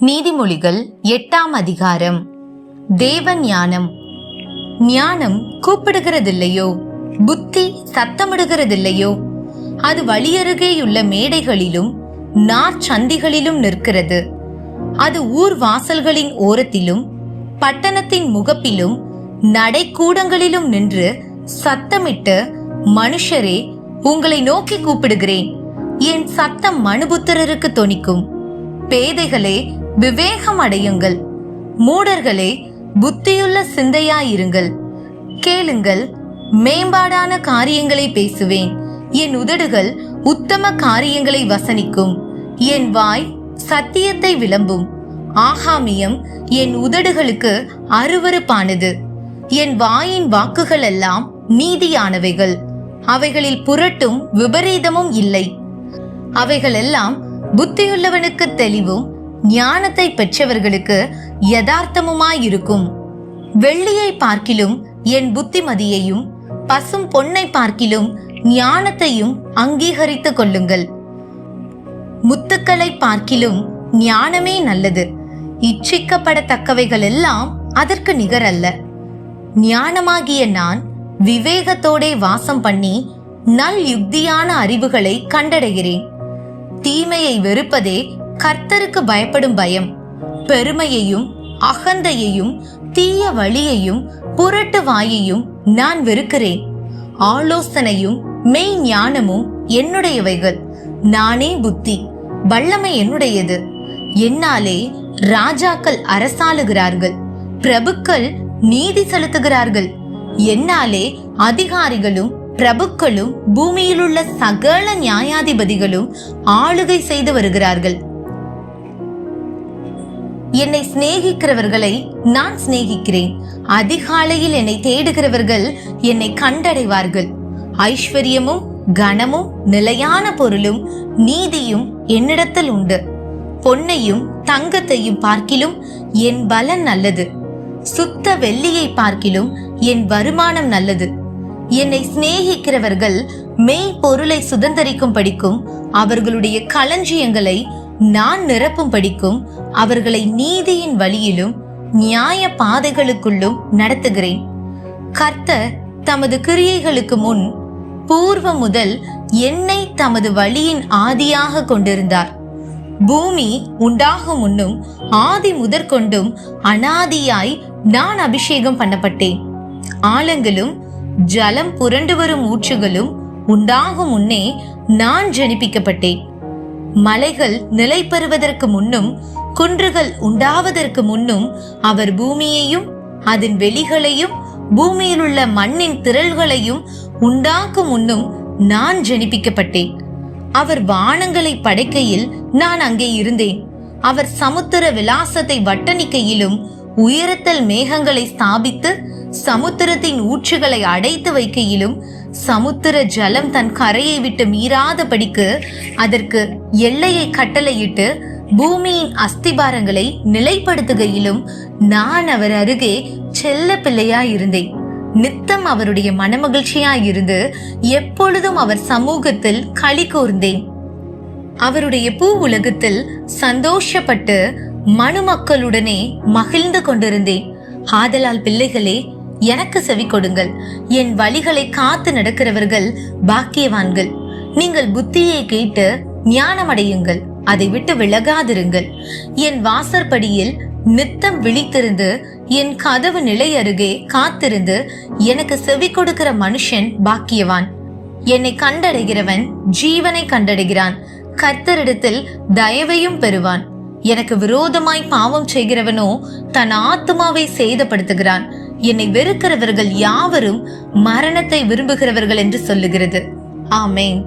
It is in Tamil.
நீதிமொழிகள் 8ஆம் அதிகாரம். தேவ ஞானம். ஞானம் கூப்பிடுகிறதில்லையோ, புத்தி சத்தமிடுகிறதில்லையோ. அது வழியருகேயுள்ள மேடைகளிலும் நாற்சந்திகளிலும் நிற்கிறது. அது ஊர் வாசல்களின் ஓரத்திலும் பட்டணத்தின் முகப்பிலும் நடைக்கூடங்களிலும் நின்று சத்தமிட்டு, மனுஷரே, உங்களை நோக்கி கூப்பிடுகிறேன், என் சத்தம் மனுபுத்திரருக்கு தொனிக்கும். பேதைகளே, விவேகம் அடையுங்கள். மூடர்களே, புத்தியுள்ள சிந்தையாயிருங்கள். கேளுங்கள், மேம்பாடான காரியங்களை பேசுவேன். என் உதடுகள் உத்தம காரியங்களை வசனிக்கும். என் வாய் சத்தியத்தை விளம்பும். ஆகாமியம் என் உதடுகளுக்கு அருவருப்பானது. என் வாயின் வாக்குகள் எல்லாம் நீதியானவைகள். அவைகளில் புரட்டும் விபரீதமும் இல்லை. அவைகளெல்லாம் புத்தியுள்ளவனுக்கு தெளிவும் ஞானத்தை பெற்றவர்களுக்கு யதார்த்தமுமாயிருக்கும். வெள்ளியை பார்க்கிலும் என் புத்திமதியையும் பசும் பொன்னை பார்க்கிலும் ஞானத்தையும் அங்கீகரித்துக் கொள்ளுங்கள். முத்துக்களை பார்க்கிலும் ஞானமே நல்லது. இச்சிக்கப்படத்தக்கவைகள் எல்லாம் அதற்கு நிகரல்ல. ஞானமாகிய நான் விவேகத்தோடே வாசம் பண்ணி நல் யுக்தியான அறிவுகளை கண்டடைகிறேன். தீமையை வெறுப்பதே கர்த்தருக்கு பயப்படும் பயம். பெருமையையும் அகந்தையையும் தீய வழியையும் புரட்டு வாயையும் நான் வெறுக்கிறேன். ஆலோசனையும் மெய் ஞானமும் என்னுடையவைகள். நானே புத்தி, வல்லமை என்னுடையது. என்னாலே ராஜாக்கள் அரசாளுகிறார்கள், பிரபுக்கள் நீதி செலுத்துகிறார்கள். என்னாலே அதிகாரிகளும் பிரபுக்களும் பூமியிலுள்ள சகல நியாயாதிபதிகளும் ஆளுகை செய்து வருகிறார்கள். என்னை சிநேகிக்கிறவர்களை நான் சிநேகிக்கிறேன். அதிகாலையில் என்னை தேடுகிறவர்கள் என்னை கண்டடைவார்கள். ஐஸ்வர்யமும் கனமும் நிலையான பொருளும் நீதியும் என்னிடத்தில் உண்டு. பொன்னையும் தங்கத்தையும் பார்க்கிலும் என் பலன் நல்லது. சுத்த வெள்ளியை பார்க்கிலும் என் வருமானம் நல்லது. என்னை சிநேகிக்கிறவர்கள் மெய் பொருளை சுதந்தரிக்கும் படிக்கும், அவர்களுடைய களஞ்சியங்களை நான் நிரப்பும் படிக்கும், அவர்களை நீதியின் வழியிலும் நியாய பாதைகளுக்குள்ளும் நடத்துகிறேன். கர்த்தர் தமது கிரியைகளுக்கு முன் பூர்வம் முதல் என்னை தமது வழியின் ஆதியாக கொண்டிருந்தார். பூமி உண்டாகும் முன்னும் ஆதி முதற்கொண்டும் அனாதியாய் நான் அபிஷேகம் பண்ணப்பட்டேன். ஆழங்களும் ஜலம் புரண்டு வரும் ஊற்றுகளும் உண்டாகும் முன்னே நான் ஜனிப்பிக்கப்பட்டேன். மலைகள் நிலை பெறுவதற்கு முன்னும் குன்றுகள் உண்டாவதற்கு முன்னும் அவர் பூமியையும் அதன் வெளிகளையும் பூமியில் உள்ள மண்ணின் திரள்களையும் உண்டாக்கும் முன்னும் நான் ஜனிப்பிக்கப்பட்டேன். அவர் வானங்களை படைக்கையில் நான் அங்கே இருந்தேன். அவர் சமுத்திர விலாசத்தை வட்டணிக்கையிலும் உயரத்தில் மேகங்களை ஸ்தாபித்து சமுத்திரத்தின் ஊற்றுகளை அடைத்து வைக்கையிலும் சமுத்திர ஜலம் தன் கரையை விட்டு மீறாதபடிக்கு அதற்கு எல்லையை கட்டளையிட்டு பூமியின் அஸ்திபாரங்களை நிலைப்படுத்துகையிலும் நான் அவர் அருகே செல்ல பிள்ளையாயிருந்தேன். நித்தம் அவருடைய மனமகிழ்ச்சியாயிருந்து எப்பொழுதும் அவர் சமூகத்தில் களி கூர்ந்தேன். அவருடைய பூ உலகத்தில் சந்தோஷப்பட்டு மனுமக்களுடனே மகிழ்ந்து கொண்டிருந்தேன். ஆதலால் பிள்ளைகளே, எனக்கு செவி கொடுங்கள். என் வழிகளை காத்து நடக்கிறவர்கள் பாக்கியவான்கள். நீங்கள் புத்தியை கேட்டு ஞானமடையுங்கள், அதை விட்டு விலகாதிருங்கள். என் வாசற்படியில் நித்தம் விழித்திருந்து என் கதவு நிலை அருகே காத்திருந்து எனக்கு செவி கொடுக்கிற மனுஷன் பாக்கியவான். என்னை கண்டடைகிறவன் ஜீவனை கண்டடைகிறான், கர்த்தரிடத்தில் தயவையும் பெறுவான். எனக்கு விரோதமாய் பாவம் செய்கிறவனோ தன் ஆத்துமாவை சேதப்படுத்துகிறான். என்னை வெறுக்கிறவர்கள் யாவரும் மரணத்தை விரும்புகிறவர்கள் என்று சொல்லுகிறது. ஆமென்.